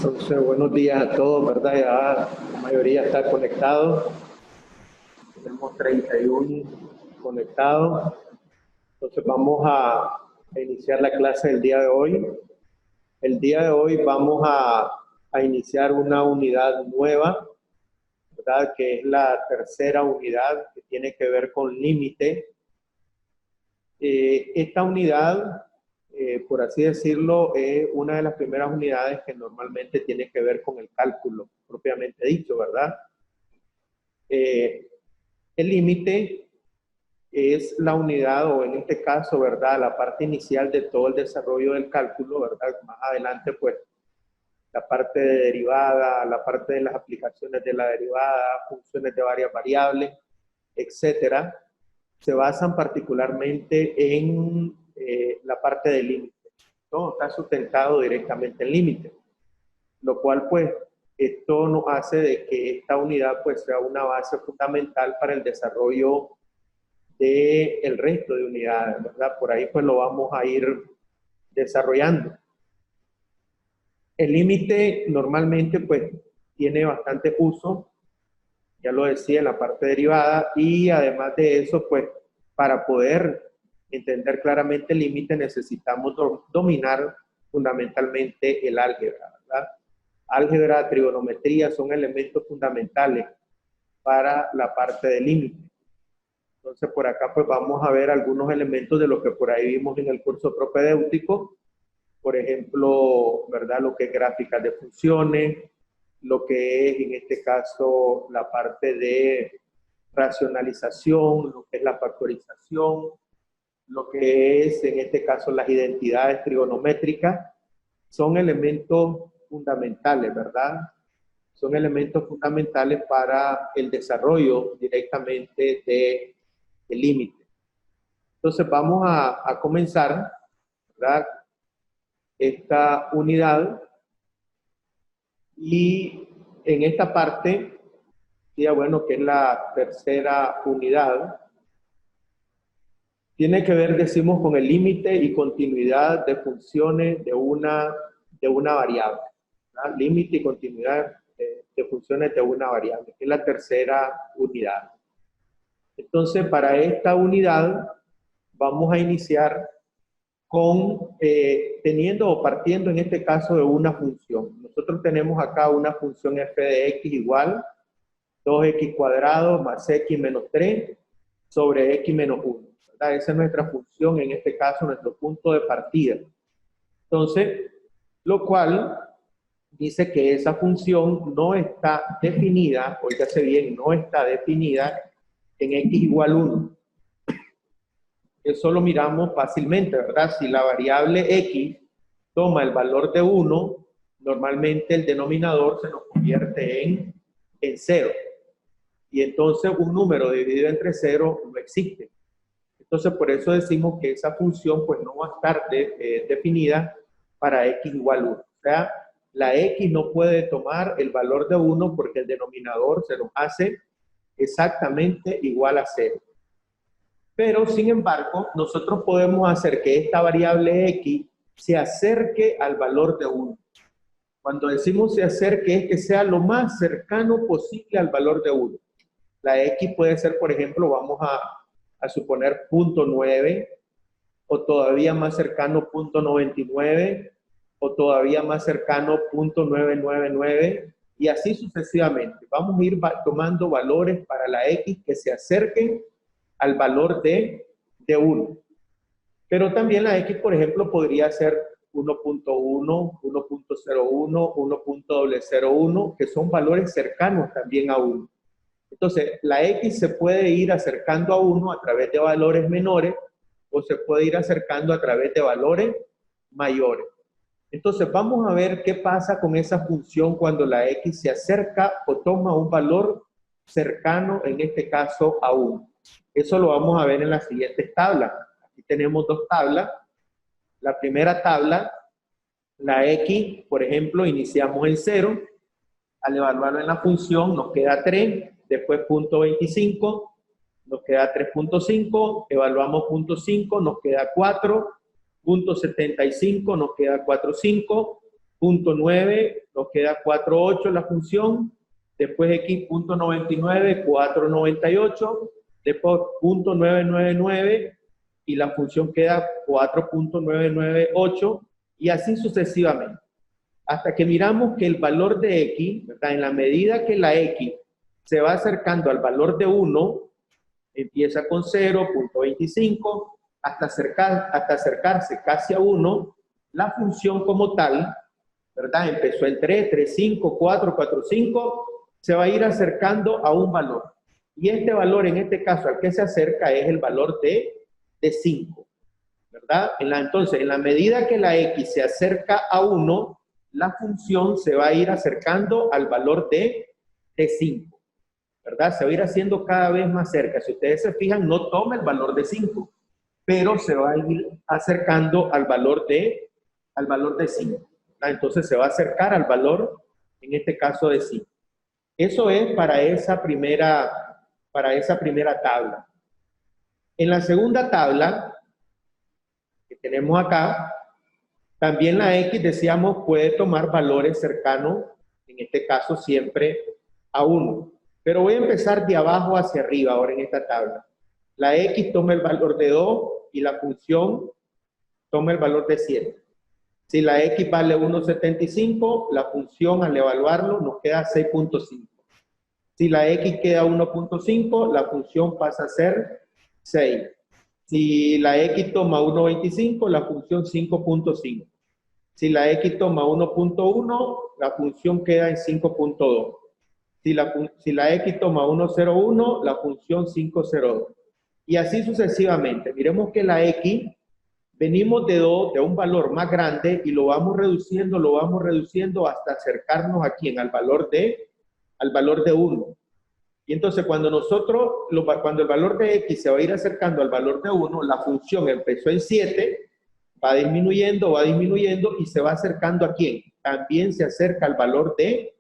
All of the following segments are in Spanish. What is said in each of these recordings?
Entonces, buenos días a todos, ¿verdad? Ya la mayoría está conectado. Tenemos 31 conectados. Entonces, vamos a iniciar la clase del día de hoy. El día de hoy vamos a iniciar una unidad nueva, ¿verdad? Que es la tercera unidad que tiene que ver con límite. Esta unidad, por así decirlo, es una de las primeras unidades que normalmente tiene que ver con el cálculo, propiamente dicho, ¿verdad? El límite es la unidad, o en este caso, ¿verdad? La parte inicial de todo el desarrollo del cálculo, ¿verdad? Más adelante, pues, la parte de derivada, la parte de las aplicaciones de la derivada, funciones de varias variables, etcétera, se basan particularmente en la parte del límite. Todo está sustentado directamente en límite, lo cual pues esto nos hace de que esta unidad pues sea una base fundamental para el desarrollo del resto de unidades, ¿verdad? Por ahí pues lo vamos a ir desarrollando. El límite normalmente pues tiene bastante uso, ya lo decía, en la parte derivada, y además de eso pues para poder entender claramente el límite necesitamos dominar fundamentalmente el álgebra, ¿verdad? Álgebra, trigonometría son elementos fundamentales para la parte del límite. Entonces por acá pues vamos a ver algunos elementos de lo que por ahí vimos en el curso propedéutico, por ejemplo, ¿verdad? Lo que es gráficas de funciones, lo que es en este caso la parte de racionalización, lo que es la factorización, lo que es en este caso las identidades trigonométricas, son elementos fundamentales, ¿verdad? Son elementos fundamentales para el desarrollo directamente del límite. Entonces vamos a comenzar, ¿verdad? Esta unidad, y en esta parte, ya bueno, que es la tercera unidad, tiene que ver, decimos, con el límite y continuidad de funciones de una variable, ¿verdad? Límite y continuidad de funciones de una variable, que es la tercera unidad. Entonces, para esta unidad vamos a iniciar con teniendo o partiendo en este caso de una función. Nosotros tenemos acá una función f de x igual 2x cuadrado más x menos 3 sobre x menos 1. ¿Verdad? Esa es nuestra función, en este caso nuestro punto de partida. Entonces, lo cual dice que esa función no está definida, oígase bien, no está definida en x igual 1. Eso lo miramos fácilmente, ¿verdad? Si la variable x toma el valor de 1, normalmente el denominador se nos convierte en 0. Y entonces un número dividido entre 0 no existe. Entonces por eso decimos que esa función pues no va a estar definida para x igual 1. O sea, la x no puede tomar el valor de 1 porque el denominador se nos hace exactamente igual a 0. Pero, sin embargo, nosotros podemos hacer que esta variable x se acerque al valor de 1. Cuando decimos se acerque, es que sea lo más cercano posible al valor de 1. La x puede ser, por ejemplo, vamos a suponer 0.9, o todavía más cercano 0.99, o todavía más cercano 0.999, y así sucesivamente. Vamos a ir tomando valores para la x que se acerquen al valor de 1. Pero también la x, por ejemplo, podría ser 1.1, 1.01, 1.001, que son valores cercanos también a 1. Entonces, la x se puede ir acercando a 1 a través de valores menores, o se puede ir acercando a través de valores mayores. Entonces, vamos a ver qué pasa con esa función cuando la x se acerca o toma un valor cercano, en este caso, a 1. Eso lo vamos a ver en las siguientes tablas. Aquí tenemos dos tablas. La primera tabla, la x, por ejemplo, iniciamos en 0. Al evaluarlo en la función nos queda 3, después 0.25, nos queda 3.5, evaluamos 0.5, nos queda 4, 0.75, nos queda 4.5, 0.9, nos queda 4.8 la función, después x 0.99, 4.98, después 0.999 y la función queda 4.998 y así sucesivamente. Hasta que miramos que el valor de x, ¿verdad? En la medida que la x se va acercando al valor de 1, empieza con 0.25, hasta acercarse casi a 1, la función como tal, ¿verdad? Empezó en 3, 3, 5, 4, 4, 5, se va a ir acercando a un valor. Y este valor, en este caso, al que se acerca es el valor de 5, ¿verdad? Entonces, en la medida que la x se acerca a 1, la función se va a ir acercando al valor de 5, ¿verdad? Se va a ir haciendo cada vez más cerca. Si ustedes se fijan, no toma el valor de 5, pero se va a ir acercando al valor de 5. Entonces se va a acercar al valor, en este caso, de 5. Eso es para esa primera tabla. En la segunda tabla, que tenemos acá, también la x, decíamos, puede tomar valores cercanos, en este caso siempre a 1. Pero voy a empezar de abajo hacia arriba ahora en esta tabla. La x toma el valor de 2 y la función toma el valor de 7. Si la x vale 1.75, la función al evaluarlo nos queda 6.5. Si la x queda 1.5, la función pasa a ser 6. Si la x toma 1.25, la función 5.5. Si la x toma 1.1, la función queda en 5.2. Si la x toma 1.01, la función 5.02. Y así sucesivamente. Miremos que la x, venimos de un valor más grande y lo vamos reduciendo hasta acercarnos aquí al valor de 1. Y entonces cuando el valor de x se va a ir acercando al valor de 1, la función empezó en 7, va disminuyendo y se va acercando ¿a quién? También se acerca al valor de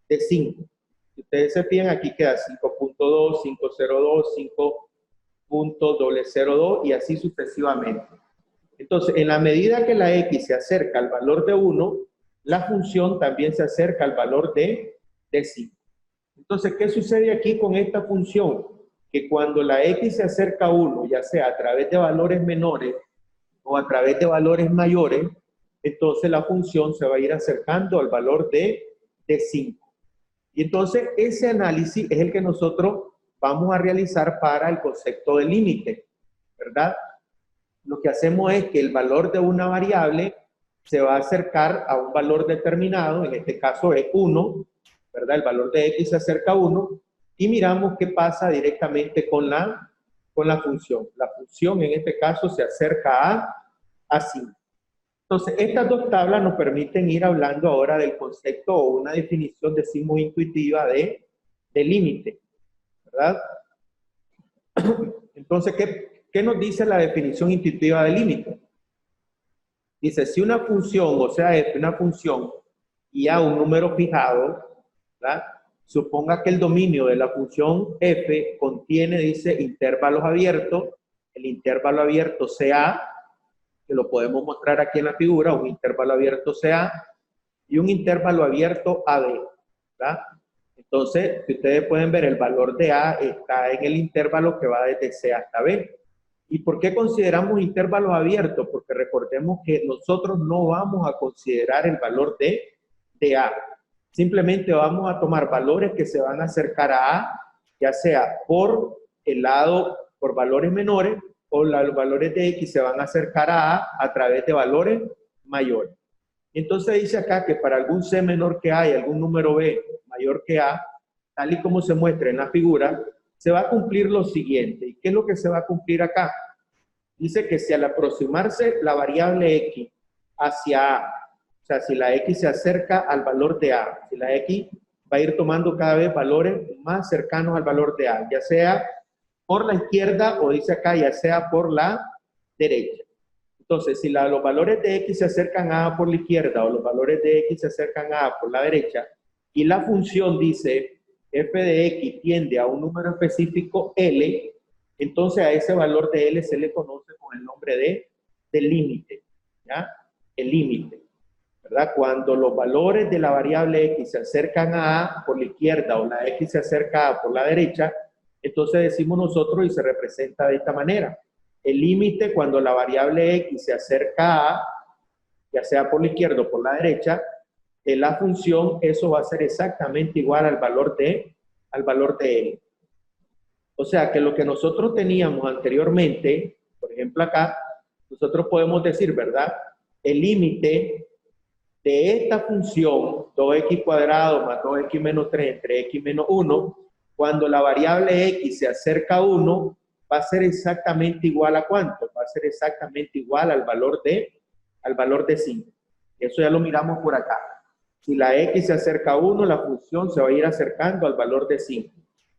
5. Si ustedes se fijan, aquí queda 5.2, 5.02, 5.002 y así sucesivamente. Entonces, en la medida que la x se acerca al valor de 1, la función también se acerca al valor de 5. Entonces, ¿qué sucede aquí con esta función? Que cuando la x se acerca a 1, ya sea a través de valores menores o a través de valores mayores, entonces la función se va a ir acercando al valor de 5. Y entonces ese análisis es el que nosotros vamos a realizar para el concepto de límite, ¿verdad? Lo que hacemos es que el valor de una variable se va a acercar a un valor determinado, en este caso es 1, ¿verdad? El valor de x se acerca a 1 y miramos qué pasa directamente con la función. La función en este caso se acerca a 5. Entonces, estas dos tablas nos permiten ir hablando ahora del concepto o una definición, decimos, intuitiva de límite, ¿verdad? Entonces, ¿qué nos dice la definición intuitiva de límite? Dice, si una función, o sea, f, una función, y a un número fijado, ¿verdad? Suponga que el dominio de la función f contiene, dice, intervalos abiertos, el intervalo abierto sea, que lo podemos mostrar aquí en la figura, un intervalo abierto CA y un intervalo abierto AB, ¿verdad? Entonces, si ustedes pueden ver, el valor de A está en el intervalo que va desde C hasta B. ¿Y por qué consideramos intervalos abiertos? Porque recordemos que nosotros no vamos a considerar el valor de A. Simplemente vamos a tomar valores que se van a acercar a A, ya sea por valores menores, o los valores de x se van a acercar a través de valores mayores. Entonces dice acá que para algún c menor que a y algún número b mayor que a, tal y como se muestra en la figura, se va a cumplir lo siguiente. ¿Y qué es lo que se va a cumplir acá? Dice que si al aproximarse la variable x hacia a, o sea, si la x se acerca al valor de a, si la x va a ir tomando cada vez valores más cercanos al valor de a, ya sea por la izquierda o dice acá, ya sea por la derecha. Entonces, si los valores de x se acercan a por la izquierda o los valores de x se acercan a por la derecha y la función dice f de x tiende a un número específico L, entonces a ese valor de L se le conoce con el nombre de límite, ¿ya? El límite, ¿verdad? Cuando los valores de la variable x se acercan a a por la izquierda o la x se acerca a a por la derecha, entonces decimos nosotros y se representa de esta manera. El límite cuando la variable x se acerca a, ya sea por la izquierda o por la derecha, de la función, eso va a ser exactamente igual al valor de L. O sea que lo que nosotros teníamos anteriormente, por ejemplo acá, nosotros podemos decir, ¿verdad? El límite de esta función, 2x cuadrado más 2x menos 3 entre x menos 1, cuando la variable x se acerca a 1, va a ser exactamente igual a ¿cuánto? Va a ser exactamente igual al valor de 5. Eso ya lo miramos por acá. Si la x se acerca a 1, la función se va a ir acercando al valor de 5,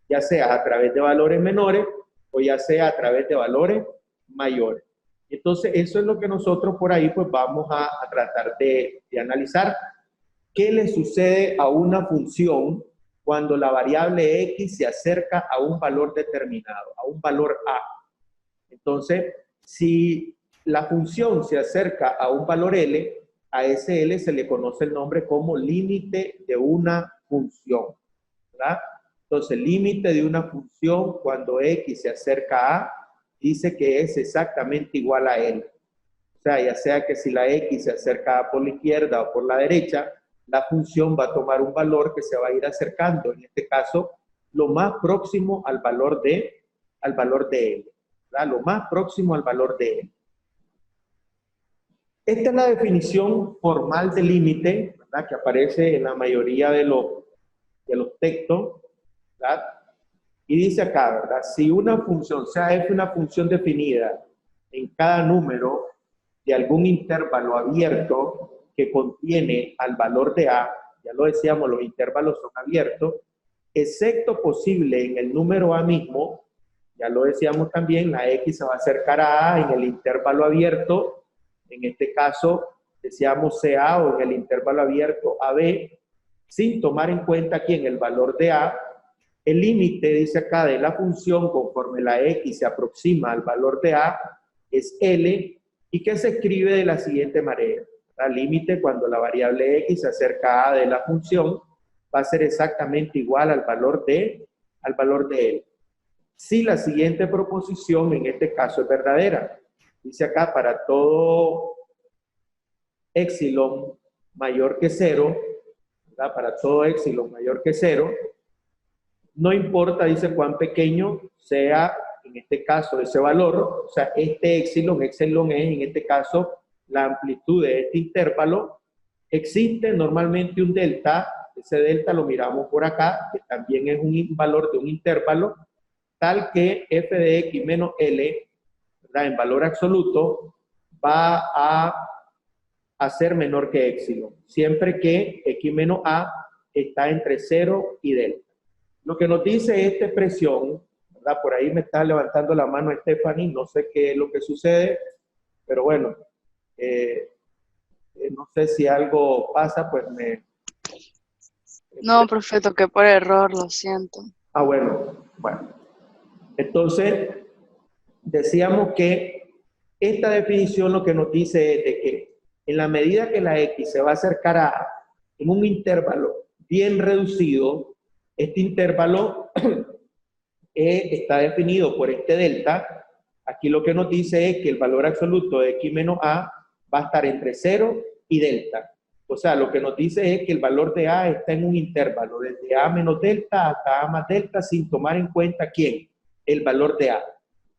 ya sea a través de valores menores o ya sea a través de valores mayores. Entonces, eso es lo que nosotros por ahí pues vamos a tratar de analizar. ¿Qué le sucede a una función cuando la variable x se acerca a un valor determinado, a un valor a? Entonces, si la función se acerca a un valor L, a ese L se le conoce el nombre como límite de una función, ¿verdad? Entonces, límite de una función cuando x se acerca a, dice que es exactamente igual a L. O sea, ya sea que si la x se acerca a por la izquierda o por la derecha, la función va a tomar un valor que se va a ir acercando, en este caso, lo más próximo al valor de L. ¿Verdad? Lo más próximo al valor de L. Esta es la definición formal de límite, ¿verdad? Que aparece en la mayoría de los textos, ¿verdad? Y dice acá, ¿verdad? Si una función, sea f una función definida en cada número de algún intervalo abierto que contiene al valor de a, ya lo decíamos, los intervalos son abiertos, excepto posible en el número a mismo, ya lo decíamos también, la x se va a acercar a en el intervalo abierto, en este caso decíamos CA o en el intervalo abierto AB, sin tomar en cuenta aquí en el valor de A, el límite, dice acá, de la función conforme la x se aproxima al valor de A es L, y que se escribe de la siguiente manera. El límite cuando la variable x se acerca a de la función va a ser exactamente igual al valor de L. Si la siguiente proposición, en este caso, es verdadera. Dice acá, para todo epsilon mayor que 0, ¿verdad? Para todo epsilon mayor que 0, no importa, dice, cuán pequeño sea, en este caso, ese valor, o sea, este epsilon es, en este caso, la amplitud de este intervalo, existe normalmente un delta, ese delta lo miramos por acá, que también es un valor de un intervalo, tal que f de x menos L, ¿verdad? En valor absoluto, va a ser menor que epsilon, siempre que x menos a está entre 0 y delta. Lo que nos dice esta expresión, ¿verdad? Por ahí me está levantando la mano Stephanie, no sé qué es lo que sucede, pero bueno, no sé si algo pasa, pues me... No, profe, toqué por error, lo siento. Ah, bueno. Entonces, decíamos que esta definición lo que nos dice es de que en la medida que la x se va a acercar a en un intervalo bien reducido, este intervalo está definido por este delta. Aquí lo que nos dice es que el valor absoluto de x menos a va a estar entre 0 y delta. O sea, lo que nos dice es que el valor de a está en un intervalo desde a menos delta hasta a más delta sin tomar en cuenta ¿quién? El valor de a.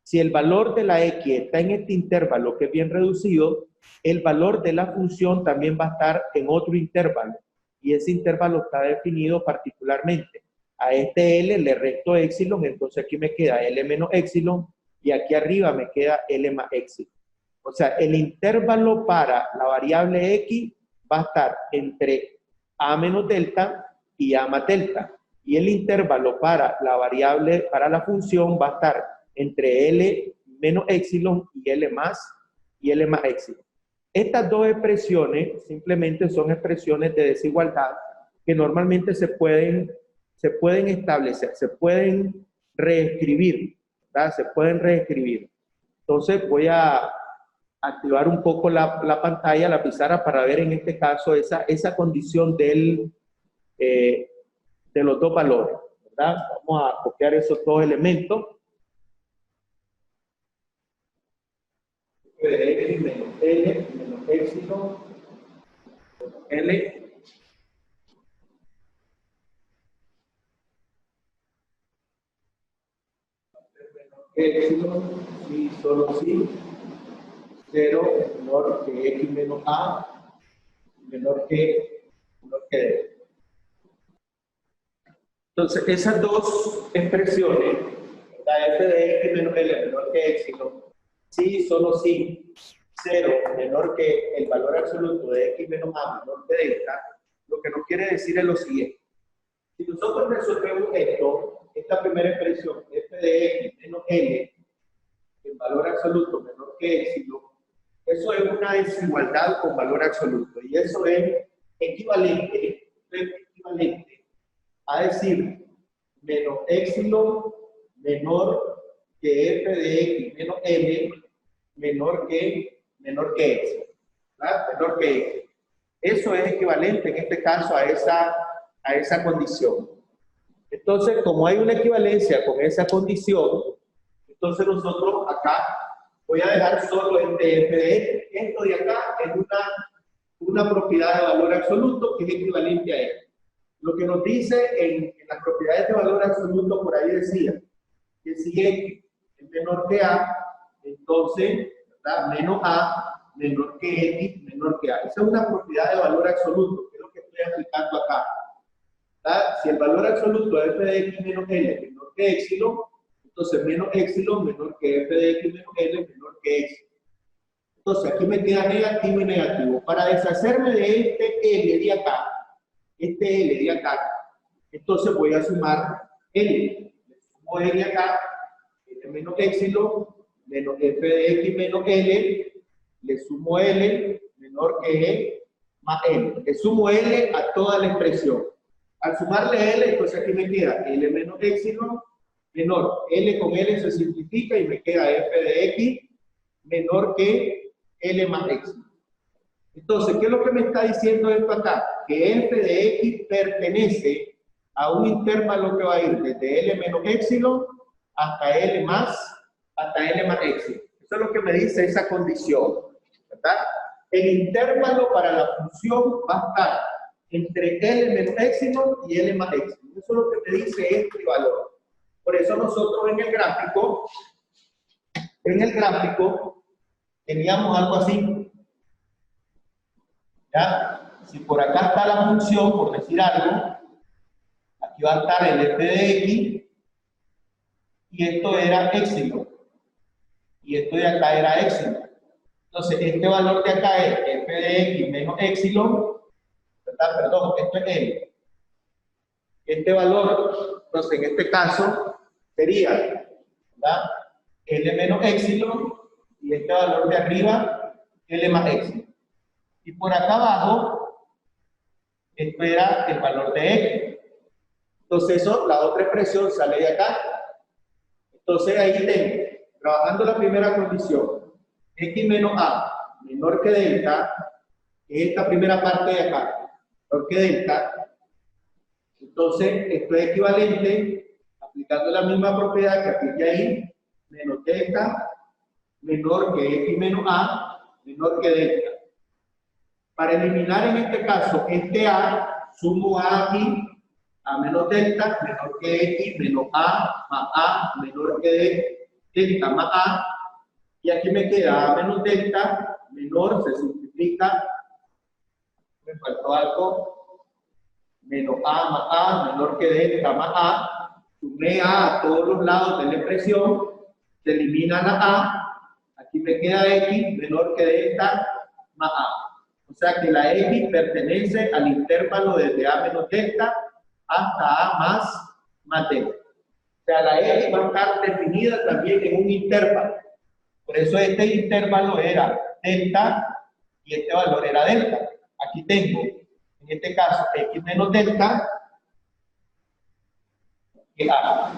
Si el valor de la x está en este intervalo que es bien reducido, el valor de la función también va a estar en otro intervalo. Y ese intervalo está definido particularmente. A este L le resto epsilon, entonces aquí me queda L menos epsilon y aquí arriba me queda L más epsilon. O sea, el intervalo para la variable X va a estar entre A menos delta y A más delta. Y el intervalo para la variable, para la función va a estar entre L menos epsilon y L más epsilon. Estas dos expresiones simplemente son expresiones de desigualdad que normalmente se pueden establecer, se pueden reescribir, ¿verdad? Se pueden reescribir. Entonces voy a activar un poco la pantalla, la pizarra, para ver en este caso esa condición de los dos valores, ¿verdad? Vamos a copiar esos dos elementos. De X menos L menos epsilon L epsilon, sí, solo sí, 0 menor que X menos A, menor que D. Entonces, esas dos expresiones, la f de X menos L menor que epsilon, sí, solo sí, 0 menor que el valor absoluto de X menos A menor que delta, lo que nos quiere decir es lo siguiente. Si nosotros resolvemos esto, esta primera expresión, f de X menos L, el valor absoluto menor que epsilon, eso es una desigualdad con valor absoluto, y eso es equivalente a decir menos epsilon menor que f de X menos L menor que epsilon, ¿verdad? Menor que X. Eso es equivalente en este caso a esa condición. Entonces, como hay una equivalencia con esa condición, entonces nosotros acá voy a dejar solo este f de X. Esto de acá es una propiedad de valor absoluto que es equivalente a esto. Lo que nos dice en las propiedades de valor absoluto, por ahí decía que si X es menor que A, entonces, ¿verdad? Menos A menor que X menor que A. Esa es una propiedad de valor absoluto, que es lo que estoy aplicando acá, ¿verdad? Si el valor absoluto de f de X menos L menor que epsilon, entonces menos epsilon menor que f de X menos L menor que epsilon. Entonces aquí me queda negativo y negativo. Para deshacerme de este L de acá, entonces voy a sumar L. Le sumo L acá, L menos epsilon, menos f de X menos L, le sumo L menor que E más L. Le sumo L a toda la expresión. Al sumarle L, entonces aquí me queda L menos epsilon, menor, L con L se simplifica y me queda f de X menor que L más epsilon. Entonces, ¿qué es lo que me está diciendo esto acá? Que f de X pertenece a un intervalo que va a ir desde L menos epsilon hasta L más epsilon. Eso es lo que me dice esa condición, ¿verdad? El intervalo para la función va a estar entre L menos epsilon y L más epsilon. Eso es lo que me dice este valor. Por eso nosotros en el gráfico teníamos algo así. ¿Ya? Si por acá está la función, por decir algo, aquí va a estar el f de X, y esto era epsilon, y esto de acá era epsilon. Entonces, este valor de acá es f de X menos epsilon, ¿verdad? Perdón, esto es L. Este valor, entonces en este caso, sería, ¿verdad? L menos epsilon, y este valor de arriba, L más epsilon. Y por acá abajo, esto era el valor de X. Entonces eso, la otra expresión sale de acá. Entonces ahí tengo, trabajando la primera condición, X menos A menor que delta, que es esta primera parte de acá, menor que delta. Entonces esto es equivalente, aplicando la misma propiedad que apliqué ahí, menos delta menor que X menos A menor que delta. Para eliminar en este caso este A, sumo A aquí, A menos delta, menor que X, menos A, más A, menor que delta, más A, y aquí me queda A menos delta, menor, se simplifica, me faltó algo, menos A más A, menor que delta, más A, sumé A todos los lados de la expresión, se elimina la A, aquí me queda X, menor que delta, más A. O sea que la X pertenece al intervalo desde A menos delta hasta A más delta. O sea, la X va a estar definida también en un intervalo. Por eso este intervalo era delta y este valor era delta. Aquí tengo, en este caso, X menos delta, que A.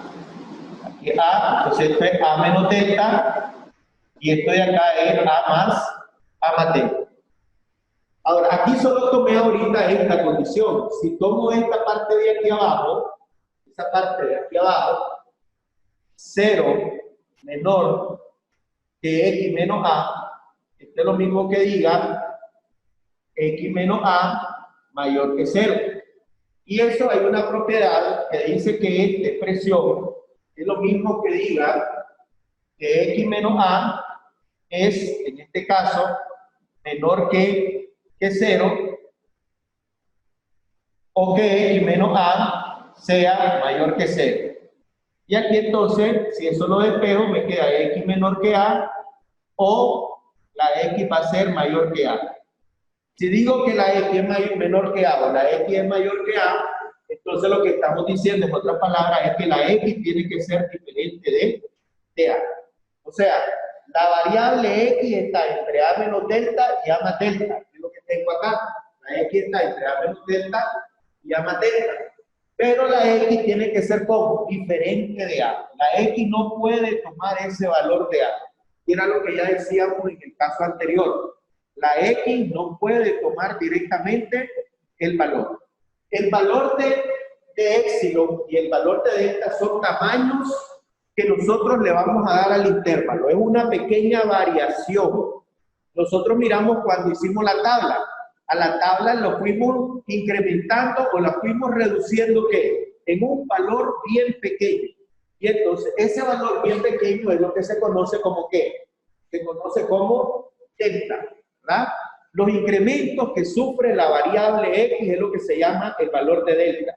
Aquí A, entonces esto es A menos delta, y esto de acá es A A más delta. Ahora, aquí solo tomé ahorita esta condición. Si tomo esta parte de aquí abajo, esa parte de aquí abajo, 0 menor que x menos a, esto es lo mismo que diga x menos a mayor que 0. Y eso hay una propiedad que dice que esta expresión es lo mismo que diga que x menos a es, en este caso, menor que 0, o que x menos a sea mayor que 0. Y aquí entonces, si eso lo despejo, me queda x menor que a, o la x va a ser mayor que a. Si digo que la x es menor que a o la x es mayor que a, entonces lo que estamos diciendo en otras palabras es que la x tiene que ser diferente de a. O sea, la variable x está entre a menos delta y a más delta, que es lo que tengo acá. La x está entre a menos delta y a más delta. Pero la x tiene que ser como diferente de a. La x no puede tomar ese valor de a. Y era lo que ya decíamos en el caso anterior. La x no puede tomar directamente el valor. El valor de épsilon y el valor de delta son tamaños que nosotros le vamos a dar al intervalo. Es una pequeña variación. Nosotros miramos cuando hicimos la tabla. A la tabla lo fuimos incrementando o la fuimos reduciendo, ¿qué? En un valor bien pequeño. Y entonces ese valor bien pequeño es lo que se conoce como ¿qué? Se conoce como delta, ¿verdad? Los incrementos que sufre la variable x es lo que se llama el valor de delta.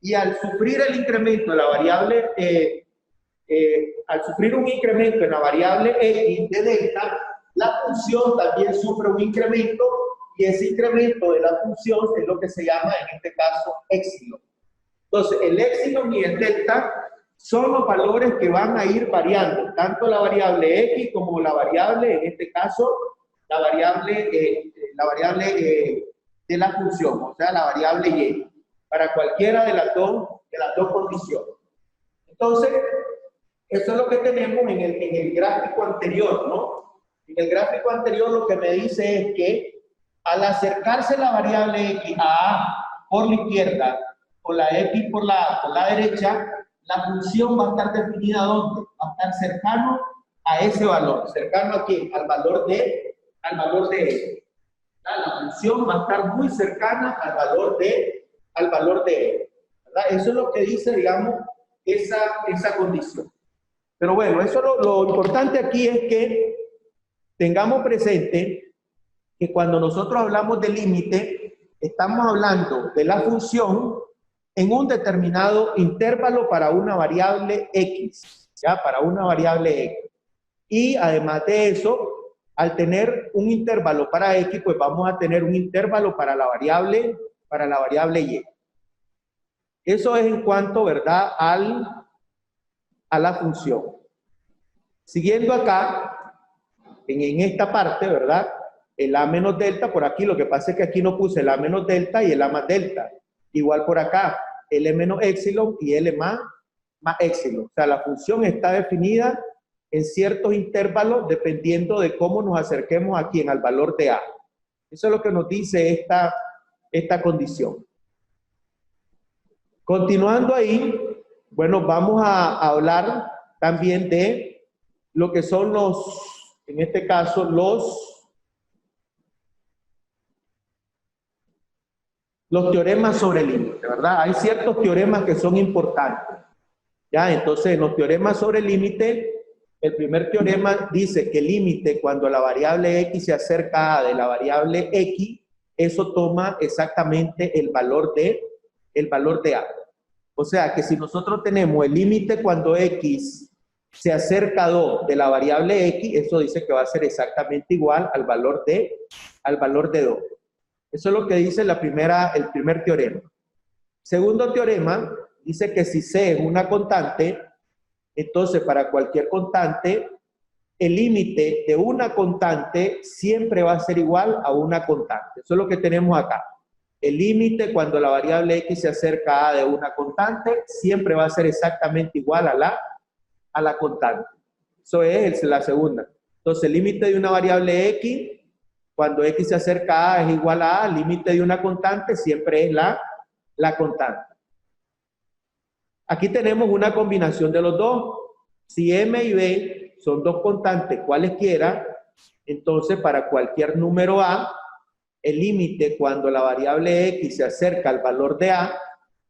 Y al sufrir el incremento de la variable, al sufrir un incremento en la variable x de delta, la función también sufre un incremento, y ese incremento de la función es lo que se llama en este caso épsilon. Entonces, el épsilon y el delta son los valores que van a ir variando, tanto la variable x como la variable, en este caso, la variable de la función, o sea, la variable y, para cualquiera de las dos condiciones. Entonces, eso es lo que tenemos en el gráfico anterior, ¿no? En el gráfico anterior lo que me dice es que al acercarse la variable x a por la izquierda o la x por la derecha, la función va a estar definida ¿dónde? Va a estar cercano a ese valor. ¿Cercano a quién? Al valor de x. La función va a estar muy cercana al valor de x. ¿Verdad? Eso es lo que dice, digamos, esa condición. Pero bueno, eso lo importante aquí es que tengamos presente que cuando nosotros hablamos de límite, estamos hablando de la función en un determinado intervalo para una variable x, ¿ya? Para una variable x. Y además de eso, al tener un intervalo para x, pues vamos a tener un intervalo para la variable y. Eso es en cuanto, ¿verdad?, a la función. Siguiendo acá, en esta parte, ¿verdad?, el a menos delta, por aquí, lo que pasa es que aquí no puse el a menos delta y el a más delta. Igual por acá, L menos épsilon y L más épsilon. O sea, la función está definida en ciertos intervalos dependiendo de cómo nos acerquemos aquí al valor de a. Eso es lo que nos dice esta condición. Continuando ahí, bueno, vamos a hablar también de lo que son en este caso, los teoremas sobre el límite, ¿verdad? Hay ciertos teoremas que son importantes. ¿Ya? Entonces, en los teoremas sobre el límite, el primer teorema dice que el límite, cuando la variable x se acerca a de la variable x, eso toma exactamente el valor de a. O sea, que si nosotros tenemos el límite cuando x se acerca a 2 de la variable x, eso dice que va a ser exactamente igual al valor de 2. Eso es lo que dice el primer teorema. Segundo teorema dice que si c es una constante, entonces para cualquier constante, el límite de una constante siempre va a ser igual a una constante. Eso es lo que tenemos acá. El límite cuando la variable x se acerca a de una constante, siempre va a ser exactamente igual a la constante. Eso es la segunda. Entonces el límite de una variable x Cuando x se acerca a A es igual a A, el límite de una constante siempre es la constante. Aquí tenemos una combinación de los dos. Si m y b son dos constantes cualesquiera, entonces para cualquier número A, el límite cuando la variable x se acerca al valor de A,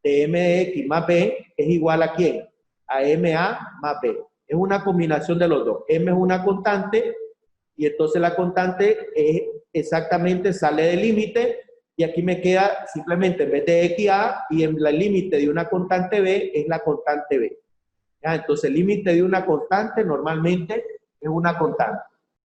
de m de x más b, es igual a ¿quién? A ma más b. Es una combinación de los dos. M es una constante y entonces la constante es exactamente sale del límite y aquí me queda simplemente en vez de x a y en el límite de una constante b es la constante b. ¿Ya? Entonces el límite de una constante normalmente es una constante.